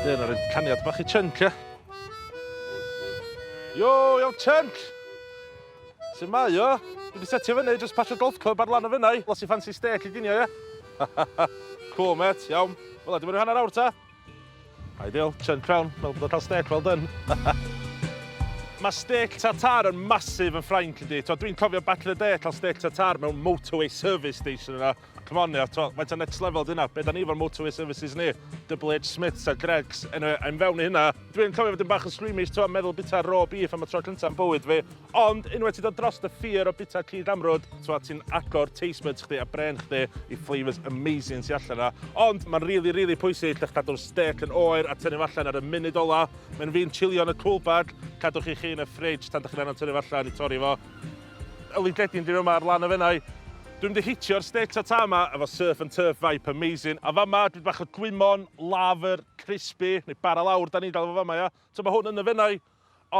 Dyn ar ein caniad bach I chunk, ie. Yo, iawn chunk! Sut mae o? Dwi wedi setio fyny, just pasio golf club ar lan o fynnau. Los I fancy steak I ginio, ie? Cool, mate, iawn. Wel, dwi'n mynd hanner awr ta. Ideal, chunk crown, fel bod o'n cael steak well done. Mae steak tartare yn masif yn Ffrainc ydi. Dwi'n cofio back in the day cael steak tartare mewn motorway service station yna. Come on, faint o next level dyna. Be da ni fo'r motorway services ni? Double H Smiths a Greggs. Yn fewn I hynna. Dwi'n cofio fod yn bach yn squeamish, meddwl bita raw beef am y tro cyntaf yn bywyd fi. Ond, unwaith ti dod dros y ffyr o bita cyd amrwd, ti'n agor taste buds chdi a bren chdi I flavours amazing sy allan yna. Ond, mae'n really pwysig lle cadw'r steak yn oer a tynnu allan ar y munud ola. Mae'n fi'n chilio yn y cool bag. Cadwch chi yn y fridge tan ddech chi'n angen tynnu allan I torri fo. Yli-dedyn dyn nhw yma ar lan o fynnau. Dwi'n mynd I hitio'r steak tartare yma efo surf and turf vibe amazing. A fama, dwi'n bach o gwymon, laver, crispy, neu bara lawr, da ni'n gael efo fama, ia. So mae hwn yn y fynnau,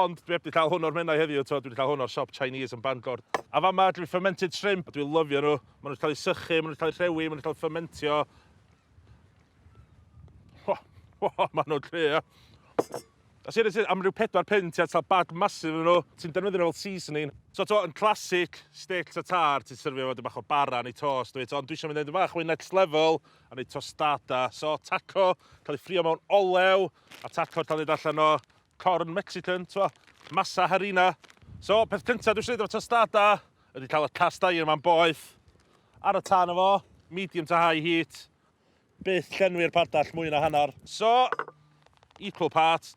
ond dwi heb di cael hwn o'r mynnau heddiw, dwi wedi cael hwn o'r siop Chinese yn Bangor. A fama, dwi'n fermented shrimp, a dwi'n lyfio nhw. Maen nhw'n cael eu sychu, maen nhw'n cael eu rhewi, maen nhw'n cael eu fermentio. Maen nhw'n cry, ia. A seriously, am ryw 4 pint I cael bag masif yn nhw, ti'n defnyddio nhw fel seasoning. So yn classic steak tartare, ti'n syrfio fod yn bach o bara neu toast, ond dwi eisiau mynd yn bach o'i next level a neu tostada. So taco, cael ei ffrio mewn olew, a taco cael ei allan o corn Mexican, masa harina. So peth cyntaf dwi'n siarad efo tostada, ydy cael y cast iron ma'n boeth, ar y tan efo, medium to high heat, byth llenwi'r pardall mwy na hanner. So, equal part.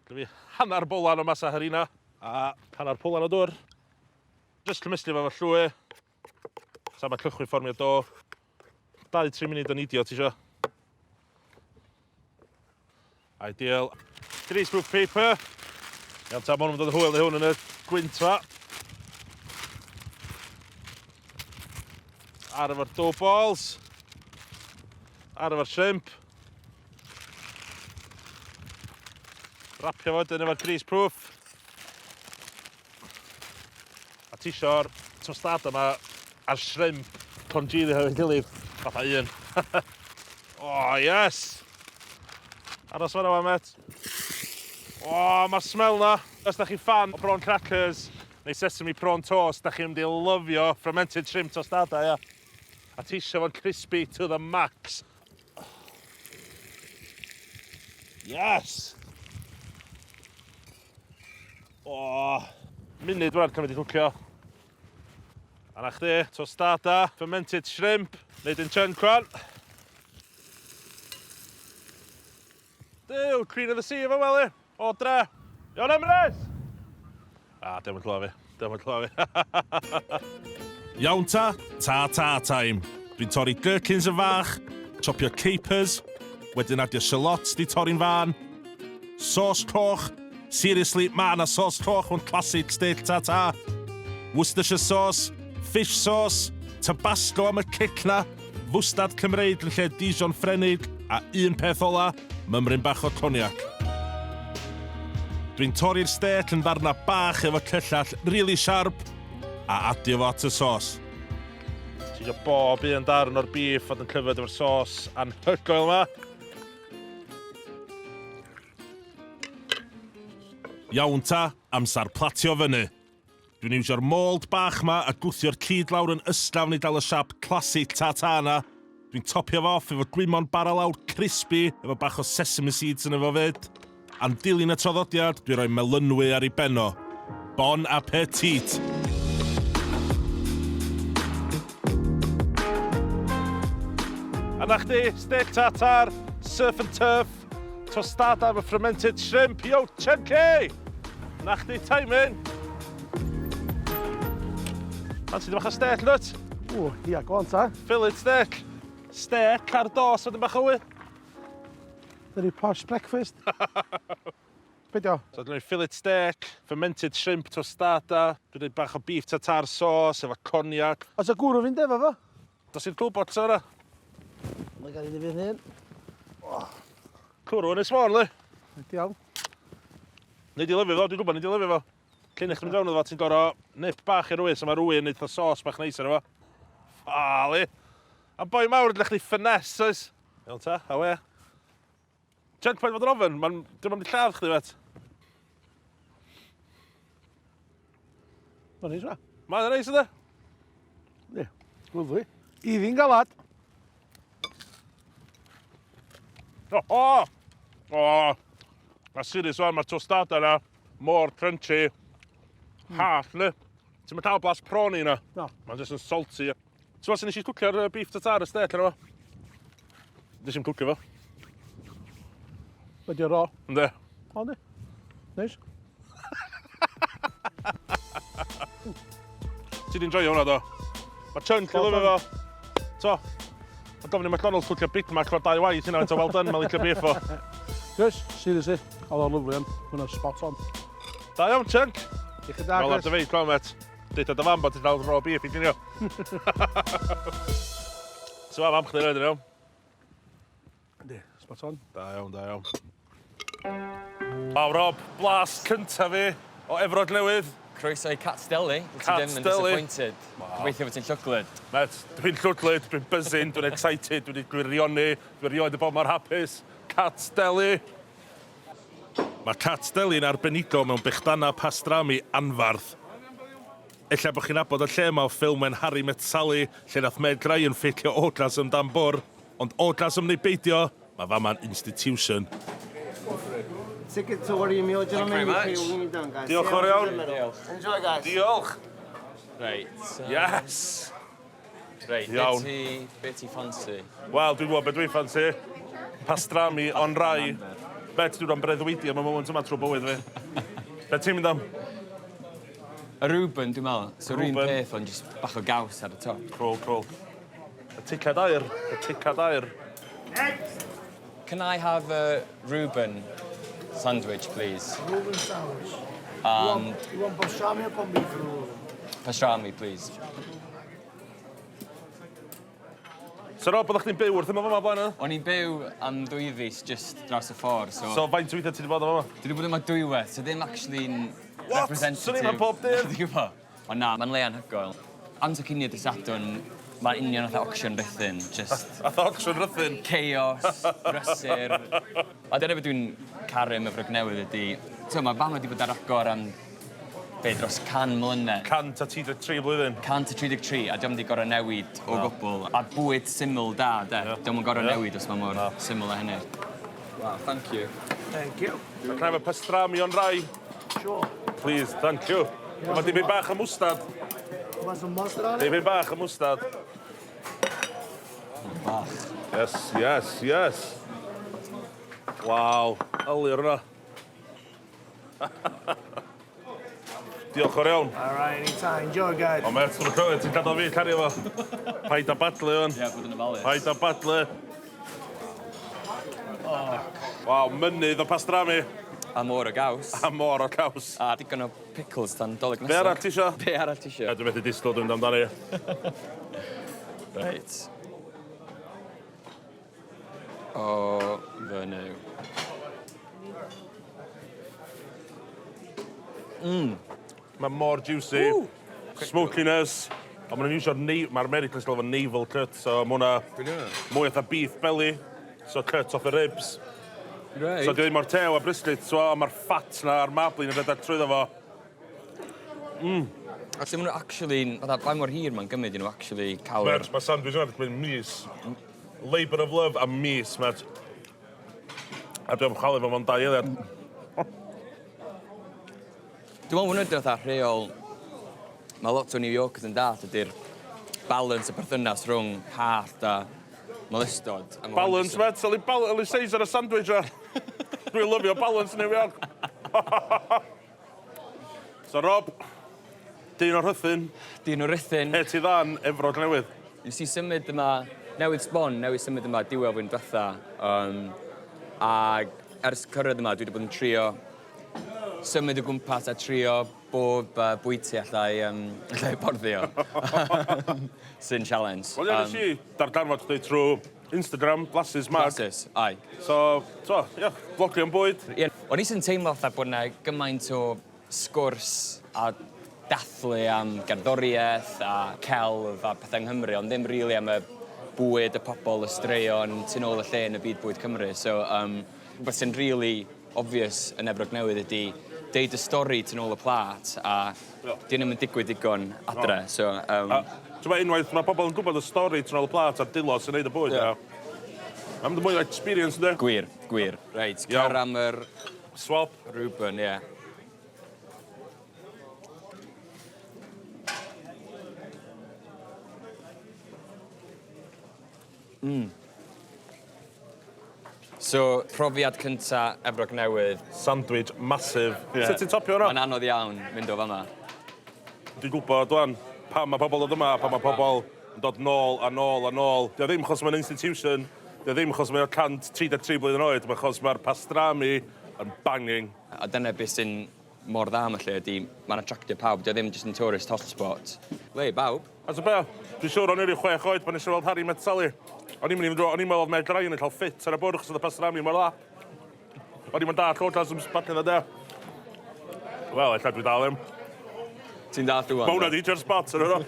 Gyda fi hanner bolan o masa harina a hanner polan o dŵr. Just cymysgu fo llwy. Sa mae cychwyn fformio do. 2-3 munud o nidio, ti isio? Ideal. Greaseproof paper. Iawn ta, ma' hwn yn dod yn hwyl neu hwn yn y gwynt fa. Ar efo'r dough balls. Ar efo'r shrimp. Rapio fo dyn efo'r greaseproof. A ti isio'r tostada yma a'r shrimp congealio efo'n gilydd. Fatha un. Oh, yes! Aros fan yma, met. Oh, mae'r smell na. Os da chi fan o prawn crackers neu sesame prawn toast, da chi'n mynd I lyfio fermented shrimp tostada, ia. A ti isio fo'n crispy to the max. Yes! O, munud rwan cymryd I cwcio. A na chdi, tostada, fermented shrimp, neud yn chunk rwan. Duw, Queen of the Sea efo weli. O, dre. Iawn, Emrys? Dim yn clywed fi. Dim yn clywed fi. Iawn ta time. Dwi'n torri gherkins yn fach, chopio capers, wedyn adio shallots di torri'n fan, sauce coch. Seriously, ma' na sauce coch o'n classic steak tartare. Worcestershire sauce, fish sauce, tabasco am y cic na, fwstad Cymreig yn lle Dijon Ffrenig, a un peth ola, mymryn bach o coniac. Dwi'n torri'r steak yn ddarna bach efo cyllall really sharp, a adio fo at y sauce. Ti isio bob un darn o'r beef fod yn covered efo'r sauce anhygoel yma. Iawn ta, amsar platio fyny. Dwi'n iwsio'r mold bach ma a gwthio'r cyd lawr yn ysgafn I dal y siap classic tartare na. Dwi'n topio fo off efo gwymon bara lawr crispy efo bach o sesame seeds yn efo fyd. A'n dilyn y traddodiad, dwi'n rhoi melynwy ar ei benno. Bon appetit! A na chdi, steak tartare, surf and turf, tostada efo fermented shrimp, yo, chunky! Na chdi, timing! Fancy dim bach o steak, nut? Ia, go on ta. Fillet steak. Steak ar dos fod yn bach o wy. Dyna posh breakfast. Be dio? So dwi'n fillet steak, fermented shrimp tostada, dwi'n bach o beef tartare sauce efo coniac. Os y gwrw fi'n defo fo? Dos i'r gwlbot sa yna? Mae gael ei ddifyn hyn. Cwrw yn y swan, li. Iawn. Neud I lyfio fo, dwi'n gwybod neud I lyfio fo. Cyn eich mynd fewn iddo fo, ti'n gor'o nip bach i'r wys, a mae rwy'n neud o sos bach neis ar efo. Ffali. A boi mawr ydych chi finesse, oes? Iawn ta, a we. Chunk paid fod yn ofyn, dim ond i lladd chdi fet. Mae'n neis, fa. Mae'n neis ydy? Ie, lyflu. Iddi'n galad. A serious wan, mae'r tostada yna mor crunchy. Hallt, ne? Ti'n mynd cael blas proni yna? No. Mae'n jyst yn salty. Ti'n fawr sy'n eisiau cwcio'r beef tartare steak yna fo? Nes i'n cwcio fo. Wedi o ro. Ynddi? O, di. Neis. Ti di'n joio hwnna do? Mae chunk yn lyfio fo. To, mae gofyn i McDonald's cwcio Big Mac o'r 2 waith hynna, to well done, mae'n licio beef fo. Chris, seriously. Oedd o'n lyflu yn. Hwna'n spot on. Da iawn, chunk. Diolch yn da, Fel ar Chris. dy feid, clomet. Deud dy fam bod ti'n dal raw beef i gynio. So, mam chdi rhaid yn iawn. Di, spot on. Da iawn, da iawn. Waw, Rob, blas cynta fi o Efrog Newydd. Croeso i Cat Deli. Cat Ti ddim yn Deli. disappointed. Gobeithio fod ti'n llwglyd. Met, dwi'n llwglyd, dwi'n buzzing, dwi'n excited, dwi'n gwirioni, dwi'n rioed y bod mor hapus. Cat Deli. Mae Cat Deli'n arbenigo mewn bechdana pastrami anfarth. Ella bod chi'n abod y lle yma o ffilm yn Harry Met Sally, lle nath Meg Ryan ffeicio orgasm dan bwr, ond orgasm neu beidio, mae fama'n institution. Ticket to what are you meal, gentlemen? very You pay much. when you're done, guys. Diolch Sam's yn in iawn. the middle. Diolch. Enjoy, guys. Diolch! Reit. Yes! Reit, Iawn. be ti ffansi? Wel, dwi'n gwybod beth dwi'n ffansi. Pastrami on rai. Bet dwi'n am breuddwydio am y moment yma trwy bywyd fi. Bet ti'n mynd am? Y Reuben, dwi'n meddwl. So rhywun Reuben. peth ond jyst bach o gaws ar y top. Crwl, crwl. Y ticad air. Y ticad air. Can I have a Reuben sandwich, please? Reuben sandwich. You want pastrami or corned beef for the Reuben? Pastrami, please. So, Rob, byddwch chi'n byw wrth yma fama blaen yna? O'n i'n byw am 2 fis just draws y ffordd, so... So, faint weithiau ti wedi bod yma? Dwi wedi bod yma 2 weth, so ddim actually'n What? representative. Swn i'm yn pob dydd? Dwi'n gwybod. Ond na, mae'n le anhygoel. Amser cinio dy sadwn, mae'n union oedd auction rythyn, just A auction rythyn. chaos, brysur. A dyna beth dwi'n caru am Efrog Newydd ydy... So, mae fam wedi bod ar agor am... Be, dros 100 mlynedd. 133 blwyddyn. 133, a diolch wedi gorau newid o gwbl. A bwyd syml da, de. Diolch yn gorau newid os mae mor syml a hynny. Wow, thank you. Thank you. Can I have a pastrami on rai? Sure. Please, thank you. Mae dipyn bach y mwstad. Want some mustard on it? Dipyn bach y mwstad. Bach. Yes, yes, yes. Waw, ylir hwnna. Diolch o'r iawn. All right, anytime. Enjoy, guys. O, met, dwi'n clywed, ti'n gadael fi cario fo. Paid a badlu hwn. Ie, bod yn ofalus. Paid a badlu. Waw, mynydd o pastrami. A môr o gaws. A mor o caws. A digon o pickles tan dolyg nesaf. Be arall ti isio? Be arall ti isio? Dwi'n methu disgwyl dwi'n amdani. Reit. O, fy nyw. Mae mor juicy. Smokiness. A maen nhw'n iwsio'r mae'r Americans gael efo navel cut, so mae hwnna mwy eitha beef belly, so cut off the ribs. Reit. So dwi'n mor tew a brisket, so a mae'r fat na a'r marbling yn redeg trwyddo fo. A sy'n nhw actually, fatha, bai mor hir ma'n gymryd i nhw actually cael yr... Mae sandwich yna wedi mynd mis. Labour of love a mis, met. A dwi'n chwalu fo mewn 2 eiliad. Dwi'n meddwl hwnna ydy'r fatha rheol... Mae lot o New Yorkers yn dad ydy'r balance y perthynas rhwng hallt a molystod. A ma' hwn Balance, jyst met. Yli seis ar y sandwich ar. Dwi'n lyfio balance New York. So, Rob, dyn o rhythyn, yn- Dyn o rythyn. he ti ddan Efrog Newydd. Nes i symud yma, newydd sbon, newydd symud yma diwedd flwyddyn diwetha. A ers cyrraedd yma, dwi wedi bod yn trio symud o gwmpas a trio bob bwyty allai borddio. Sy'n challenge. Wel, ie, nes i darganfod chdi trwy Instagram, glasses mag. Glasses, ai. So, ie, vlogio am bwyd. Ie, o'n i sy'n teimlo fatha bod yna gymaint o sgwrs a dathlu am gerddoriaeth a celf a pethau yng Nghymru, ond ddim rili am y bwyd y pobl, y straeon, tu nôl y lle yn y byd bwyd Cymru. So, rhywbeth sy'n really obvious yn Efrog Newydd ydy deud y stori tu nôl y plat, a di ddim yn digwydd digon adre, so... Ti'n unwaith, mae pobl yn gwybod y stori tu nôl y plat a'r dilo sy'n neud y bwyd, ia. Mae'n mwy o experience, ynddo? Gwir, gwir. Reit, cer am yr... Swap. Reuben, ie. So, profiad cynta Efrog Newydd. Sandwich massive. Sut ti'n topio hwnna? Mae'n anodd iawn mynd o fama. Dwi'n gwybod, dwi'n pan mae pobl dod yma, pan mae pobl yn dod nôl a nôl a nôl. Dio ddim achos mae'n institution, dio ddim achos mae'n 133 blwyddyn oed, mae achos mae'r pastrami yn banging. A dyna beth sy'n mor dda yma lle ydy, mae'n attractio pawb, dio ddim jyst yn tourist hotspot. Le, bawb? A so be, dwi'n siŵr o'n i'r 6 oed pan eisiau weld Harry Met Sally. O'n i'n meddwl oedd Meg Ryan yn cael ffit ar y bwrdd achos oedd y pastrami mor dda. O'n i'n dall o dras ym sbacyn de. Wel, eich dwi dal ddim. Ti'n dall dwi'n Mae hwnna di i'r spot yn yno.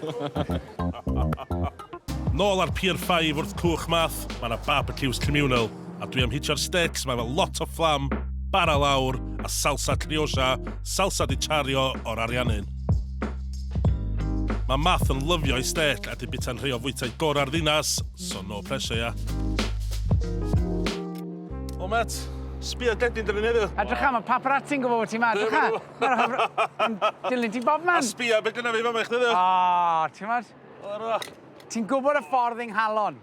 Nôl ar Pier 5 wrth cwch math, mae yna barbecues communal. A dwi am hitio'r steaks, mae fel lot o fflam, bara lawr a salsa criosa, salsa di chario o'r Ariannin. Mae Math yn lyfio ei steak a di bita'n rhai o fwytau gorau'r ddinas, so no pressure, ia. O, met, sbio dedyn dyn ni'n heddiw. Edrych am y paparazzi'n gwybod bod ti'n ma, edrych am. Mae'n dilyn ti bob man. A sbio beth gyda fi fan eich heddiw. O, ti'n ma'n? Ti'n gwybod y ffordd yng Nghalon?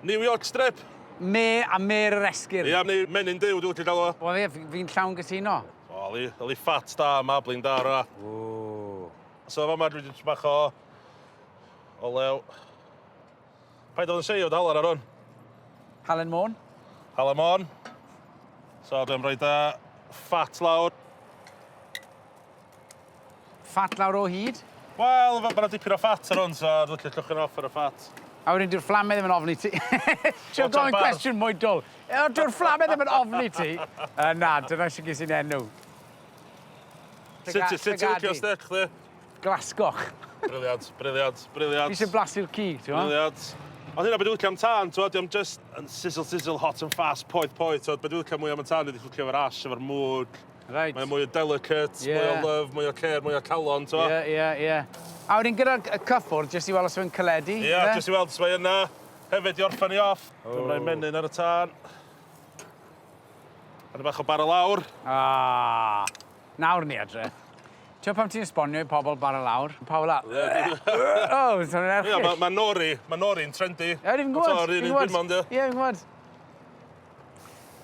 New York Strip. A me'r yr esgyrn. Ia, neu menyn diw, dwi'n ti gael o. Wel, fi'n llawn gytuno. O, li ffat da, mabling da, ra. So, fa ma dwi wedi bach o lew. Paid oedd yn seio dalar ar hwn. Halen Môn. Halen Môn. So, dwi'n rhoi ffat lawr. Ffat lawr o hyd. Wel, mae'n dipyn o ffat ar hwn, so dwi'n licio llwch yn off ar y ffat. A wedyn dyw'r fflamau ddim yn ofni ti. Siw gofyn cwestiwn mwy dwl. Dyw'r fflamau ddim yn ofni ti? Na, dyna sy'n gys i'n enw. Sut ti'n licio stec, chdi? Glasgoch. Briliant, briliant, briliant. Fi sy'n blasu'r cig, ti'n ma? Briliant. Ond hynna beth dwi'n licio am tan, dwi'n just yn sizzle, hot and fast, poeth. Beth dwi'n licio mwy am y tan, dwi'n licio efo'r ash, efo'r mwg. Right. Mae'n mwy o delicate, mwy o love, mwy o care, mwy o calon, ti'n ma? Ie. A wedyn gyda'r cyffwrdd, jyst i weld os yw'n caledu. Ie, jyst i weld os mae yna. Hefyd i orffan i off. Dwi'n rhoi menyn ar y tan. Yn bach o bara lawr. Nawr ni adre. Ti'n pam ti'n esbonio i pobl bara lawr? Pobl lawr. O, ti'n erchyll. Ie, mae Nori'n trendy. Ie, fi'n gwybod. Ie, fi'n gwybod.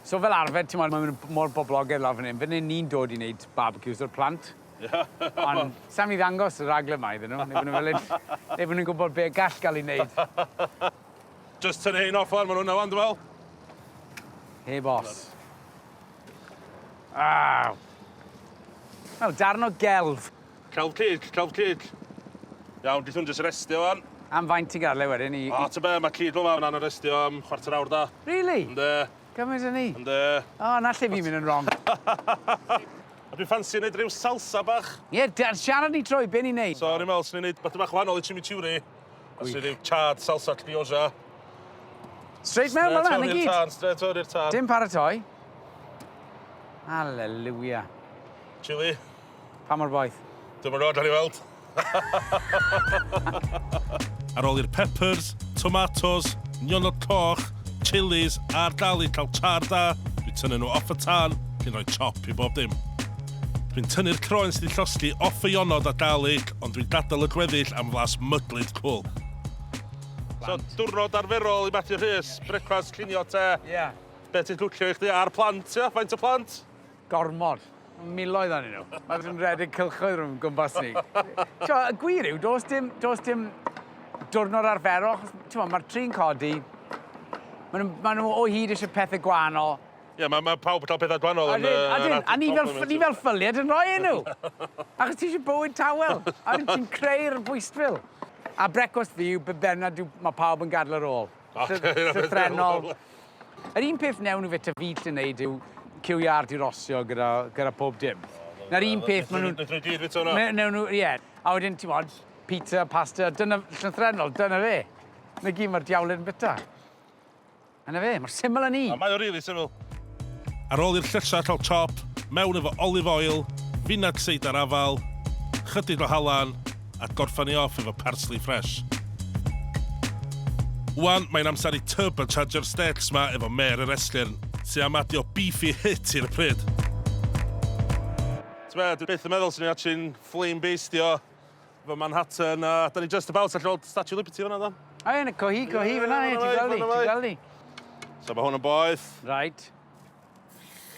So fel arfer, ti'n mwyn, mae'n mor boblogaidd lawr fan hyn. Fan hyn ni'n dod i wneud barbecues o'r plant. Ond sam i ddangos y raglen yma iddyn nhw. Neu bod nhw'n gwybod be gall gael ei wneud. Just tynnu hyn off lan, maen nhw'n awan, dwi'n fel. Hey, boss. Wel, darn o gelf. Celf cig. Iawn, di hwn jyst restio fan. Am faint ti'n gael le wedyn i... O, ta be, mae cig fel fan yn restio am chwarter awr da. Really? Ynddo. Gymaint o ni? Ynddo. O, na lle fi'n mynd yn wrong. A dwi'n ffansi wneud rhyw salsa bach. Ie, siarad ni troi, be ni'n neud? So, ni'n meddwl, sy'n wneud beth bach wahanol i chimichurri. Os yw rhyw chard, salsa, criosa. Straight mewn fel yna, na gyd? Straight o'r i'r tan. Dim paratoi. Alleluia. Chili. Pa mor boeth? Dwi'n mynd rhaid i weld. Ar ôl i'r peppers, tomatoes, nionod coch, chilies a'r dal i cael char da, dwi'n tynnu nhw off y tan, cyn rhoi chop i bob dim. Dwi'n tynnu'r croen sydd wedi llosgi off y ionod a galig, ond dwi'n gadael y gweddill am flas mydlyd cwl. So, diwrnod arferol i Matthew Rhys, brecfast, cinio, te. Ie. Be ti'n lwcio i chdi ar plant, ia? Faint o plant? Gormod. Miloedd o'n nhw. Mae'n rhedeg cylchoedd rhwng gwmpas ni. Y gwir yw, does dim diwrnod arferol. Mae'r tri'n codi. Maen nhw o hyd eisiau pethau gwahanol. Ie, mae pawb yn cael pethau gwahanol. A ni fel ffyliad yn rhoi nhw. Achos ti eisiau bywyd tawel. A ti'n creu'r bwystfil. A brecwast fi yw bennad mae pawb yn gadael ar ôl. Llythrenol. Yr un peth newn nhw fe ta fyd yn neud yw cywiar di rosio gyda pob dim. Na'r un peth maen nhw'n... Nid gyd fyd o'na? Newn nhw, ie. A wedyn, ti'n modd, pizza, pasta, llythrenol, dyna fe. Na gyd mae'r diawlau'n bita. Dyna fe, mae'r syml yn ni. Mae o rili syml. Ar ôl i'r llysiau cael chop, mewn efo olive oil, finag seidar afal, chydig o halan, a gorffan ni off efo parsley fresh. Wan, mae'n amser i turbocharger steaks ma efo mer yr esgyrn, sy'n am adio beefy hit i'r pryd. Dwi byth yn meddwl sy'n ni actually'n flame-bastio efo Manhattan, a da ni just about allan o'r Statue of Liberty fyna, dan. O, yn y cohi fyna ni, ti'n gweld ni? So mae hwn yn boeth. Right.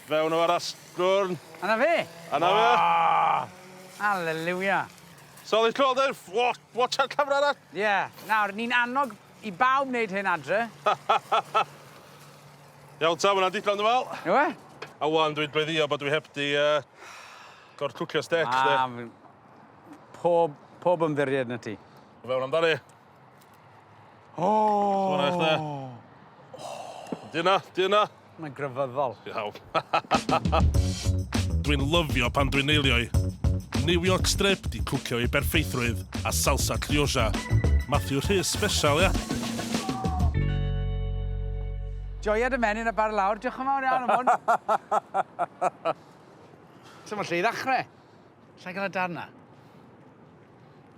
Fewn o'r asgwrn. Anna fe? Anna fe. Hallelujah. Solid crawl there. Watch our camera yna. Ie. Nawr, ni'n annog i bawb wneud hyn adre. Iawn ta, hwnna'n digon dy fel. Yw e? A wan dwi'n dweddio bod dwi heb di gorcwcio steaks. Pob ymddiried na ti. Fewn amdani. Sgwna eich de. Dyna. Mae'n gryfyddol. Iawn. Dwi'n lyfio pan dwi'n neilioi. New York strip di cwcio i berffeithrwydd a salsa crioja. Matthew Rhys special, ia? Joia dy menyn a bar lawr, diolch yn fawr iawn am hwn. So mae lle i ddechrau. Lle gael y darna?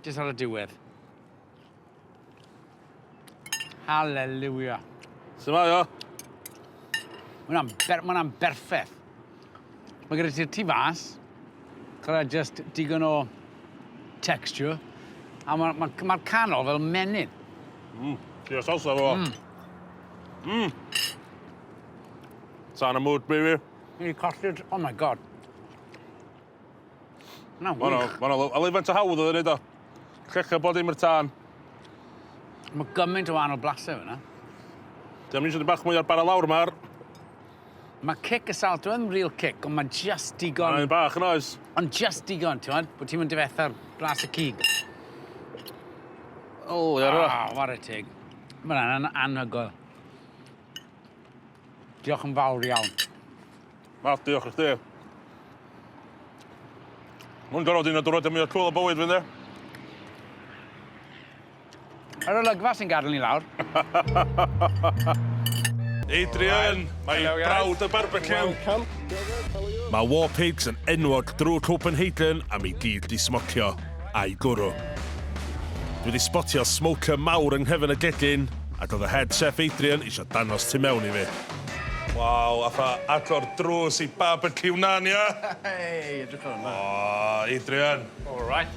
Jyst ar y diwedd. Hallelujah. Sut mae o? Mae hwnna'n berffaith. Mae gyda ti'r tu fas, gyda just digon o texture, a mae'r canol fel menyn. Dio salsa fo. Tan y mwd, baby. Ni colled, oh my god. Hwnna'n wych. A leifant o hawdd oedd yn neud o. Llecha bod dim yr tân. Mae gymaint o wahanol blasau fyna. Diolch eisiau bach mwy ar bara lawr yma. Mae cic y salto yn real cic, ond mae just digon... Mae'n bach yn oes. Ond just digon, ti'n gwybod? Bod ti'n mynd difetha'r blas y cig. O, ia rwa. Ware teg. Mae'n anhygoel. Diolch yn fawr iawn. Diolch i chdi. Mwyn gorfod un o dwrnod am i o cwl o bywyd fynd e. Yr olygfa sy'n gadael ni lawr. Adrian, mae'n brawd y barbecue. Mae War Pigs yn enwog drwy Copenhagen am ei gyd di smocio a'i gwrw. Dwi wedi spotio smoker mawr yng nghyfn y gegin, ac oedd y head chef Adrian eisiau danos tu mewn i fi. Waw, a agor drws i barbecue nan, ia? Hey, edrych ar hwnna. O, Adrian. All right.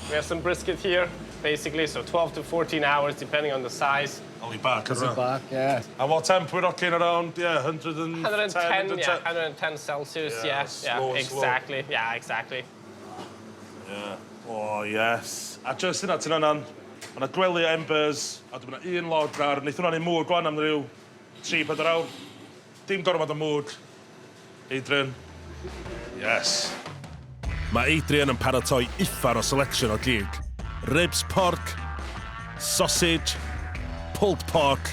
We have some brisket here, basically, so 12 to 14 hours, depending on the size. Only back, isn't it? Back, yeah. And what temp we're rocking around? Yeah, 110, 110 Celsius, Yeah, yeah, exactly. slow. Yeah, exactly. Yeah. Oh, yes. A just yna, ti'n annan, mae yna gwely embers, a dwi'n yna un log ar, wneud hwnna'n ei mwg gwan am rhyw 3-4 awr. Dim gormod o mwg. Adrian. Yes. Mae Adrian yn paratoi uffar o selection o gig. Ribs pork, sausage, pulled pork,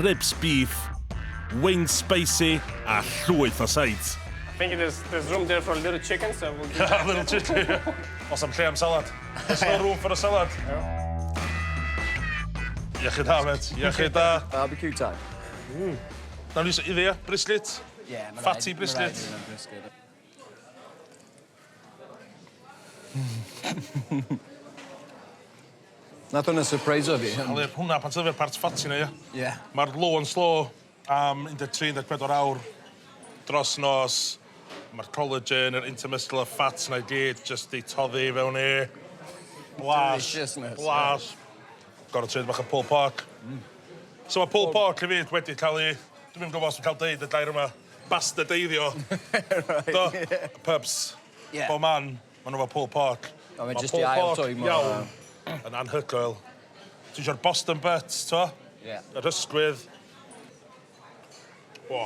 ribs beef, wing spicy, a llwyth o sides. I think there's room there for a little chicken, so we'll do that. A little chicken. Os am lle am salad. There's no room for a salad. Iechyd da, met. Iechyd da. Barbecue time. Nawn ni i ddia, brisket. Yeah, Fatty brisket. Nath hwnna surprise o fi. Ale, hwnna pan tyfu'r part fatty na, ia. Yeah. Mae'r low and slow am 13-14 awr dros nos. Mae'r collagen, yr intermuscular fats na i gyd, just i toddi fewn i. Blas. Deliciousness, Blas. Gorau treid bach o pulled pork. So mae pulled pork i fi wedi cael ei... Dwi'n gwybod os dwi'n cael deud y gair yma. Bastardeiddio. Do, pubs. Yeah. Bo man, maen nhw efo pulled pork. O, mae Ma' jyst i pulled ail pork twy mo. iawn, yn anhygoel. Ti'n eisiau'r Boston Butts, to? Yeah. Yr ysgwydd. O.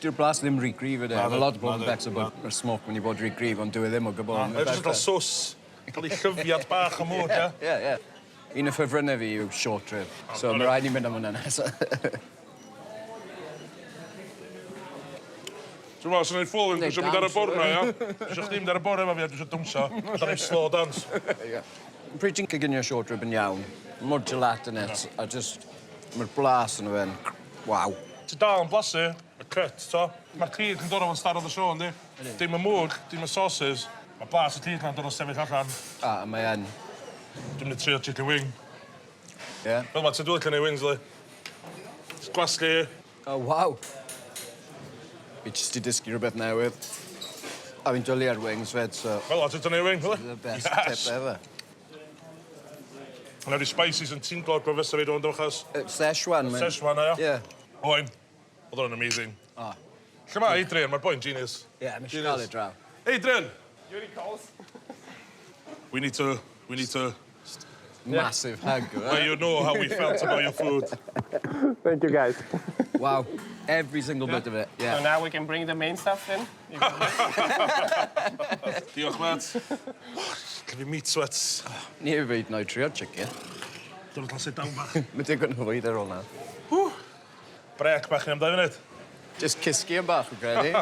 Dyw'r blas ddim rhy grif ydy. Na, Mae lot o bobl na, yn better bod yr smoke mynd i bod rhy grif, ond dyw e ddim o gwbl. Mae'n jyst fel sws. Cael ei llyfiad bach o mwd, ia? Ie, ie. Un o ffefrynnau fi yw short rib. So mae rhaid ni mynd am hwnna nes. Dwi'n meddwl, sy'n ei ffwl yn gwysio mynd ar y bwr na, ia? Dwi'n chdi mynd ar y bwr efo fi, a dwi'n dwmsa. Dwi'n ei slow dance. Pryd ti'n cyginio short rib yn iawn, mor gelatinous, a just, mae'r blas yn fe'n, waw. Ti dal yn blasu, y cut, to. Mae'r cig yn dod o'n star of the show, yndi? Dim y mwg, dim y sauces. Mae blas y cig yn dod o'n sefyll allan. Mae yn. Dwi'n mynd trio chicken wing. Ie. Fel ma, ti'n dwi'n licio neu wings, li. Gwasgu. Oh, waw. Fi jyst i dysgu rhywbeth newydd. A fi'n dwlu ar wings fed, so... Fel o, ti'n dod neu wing, fel The best tip ever. Yna di spices yn ti'n glod gofys fi dwi'n dwchas. Szechuan, man. Szechuan, ia? Ie. Oen. Oedd o'n amazing. O. Lle ma, Adrian? Mae'r boi'n genius. Ie, mae'n siarad i draw. Adrian! Yuri calls. We need to... Massive hug, Let you know how we felt about your food. Thank you, guys. Wow. Every single bit of it, So yeah. now we can bring the main stuff in. Diolch, Matt. Gyda fi meat sweats. Ni efo fi no trio chicken. Dwi'n cael sit down bach. Mae digon o fwyd ar ôl na. Brec bach ni am 2 munud. Just cysgu yn bach, fi'n credu.